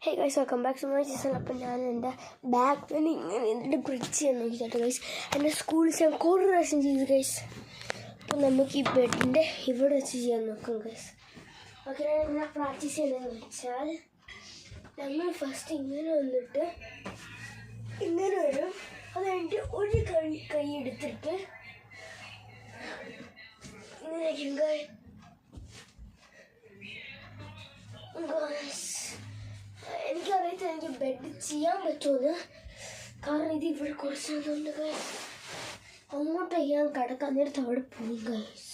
Hey guys, welcome back to my channel. അപ്പം ഞാൻ എൻ്റെ ബാക്ക് പെയിൻ ഇങ്ങനെ എന്നിട്ട് ബ്രിഡ്ജ് ചെയ്യാൻ നോക്കിയിട്ട് ഗൈസ്. എൻ്റെ സ്കൂളിൽ ഞാൻ കുറേ പ്രാവശ്യം ചെയ്തു ഗൈസ്. അപ്പം നമുക്ക് ഈ ബെഡിൻ്റെ ഇവിടെ വെച്ച് ചെയ്യാൻ നോക്കാം ഗൈസ്. ഓക്കെ, ഞാൻ ഇങ്ങനെ പ്രാക്ടീസ് ചെയ്യണമെന്ന് വെച്ചാൽ നമ്മൾ ഫസ്റ്റ് ഇങ്ങനെ വന്നിട്ട് ഇങ്ങനെ വരും. അത് കഴിഞ്ഞിട്ട് ഒരു കൈ എടുത്തിട്ട് ഇങ്ങനെ എനിക്കറിയത്തില്ല എനിക്ക് ബെഡ് ചെയ്യാൻ പറ്റുമെന്ന്. കാരണം ഇത് ഇവിടെ കുറച്ചുകൊണ്ട് അങ്ങോട്ട് ഞാൻ കിടക്കാൻ നേരത്തെ അവിടെ പോയി ഗൈസ്.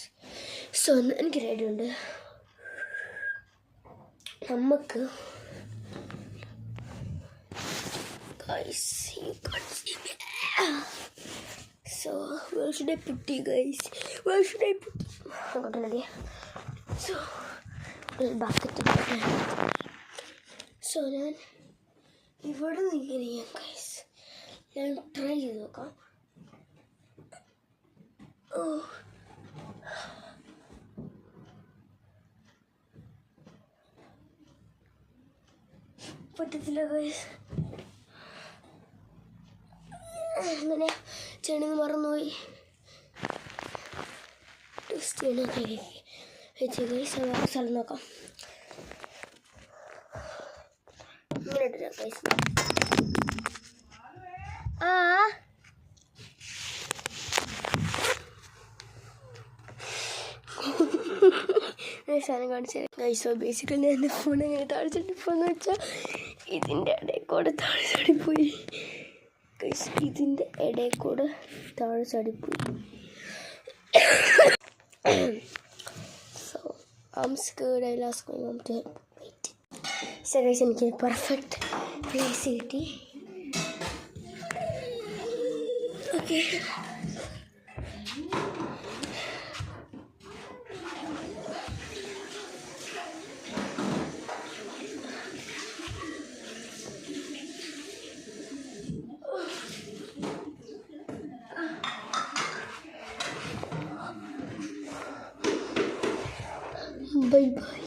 സോ എനിക്ക് റെഡി ഉണ്ട്. നമുക്ക് guys, you can't see me. So where should I put you guys? Where should I put you? I got an idea. So we'll back it up. So then ഇവിടെ നിന്ന് ഇങ്ങനെ ചെയ്യാം guys. ഞാൻ try ചെയ്ത് നോക്കാം. പറ്റത്തില്ല ഗൈസ്. അങ്ങനെ ചെയ്യണമെന്ന് മറന്നുപോയി. ടെസ്റ്റ് ചെയ്യണമൊക്കെ വെച്ച് ഗൈസ്. വേറെ സ്ഥലം നോക്കാം. ഇങ്ങനെ ഇട്ടില്ല ഗൈസ്. സാധനം കാണിച്ചത് ഗൈസ്. ബേസിക്കലി ഞാൻ എൻ്റെ ഫോൺ എങ്ങനെ താഴ്ചട്ടിപ്പോന്ന് വെച്ചാൽ ഇതിൻ്റെ ഇടയിൽ കൂടെ താഴെ ചാടിപ്പോയി ഗൈസ്. ഇതിൻ്റെ ഇടയിൽ കൂടെ താഴെ ചാടിപ്പോയി. So I'm scared. I'll ask my mom to help. Wait. So guys, എനിക്ക് പെർഫെക്റ്റ് പ്ലേസ് കിട്ടി. Okay, bye bye.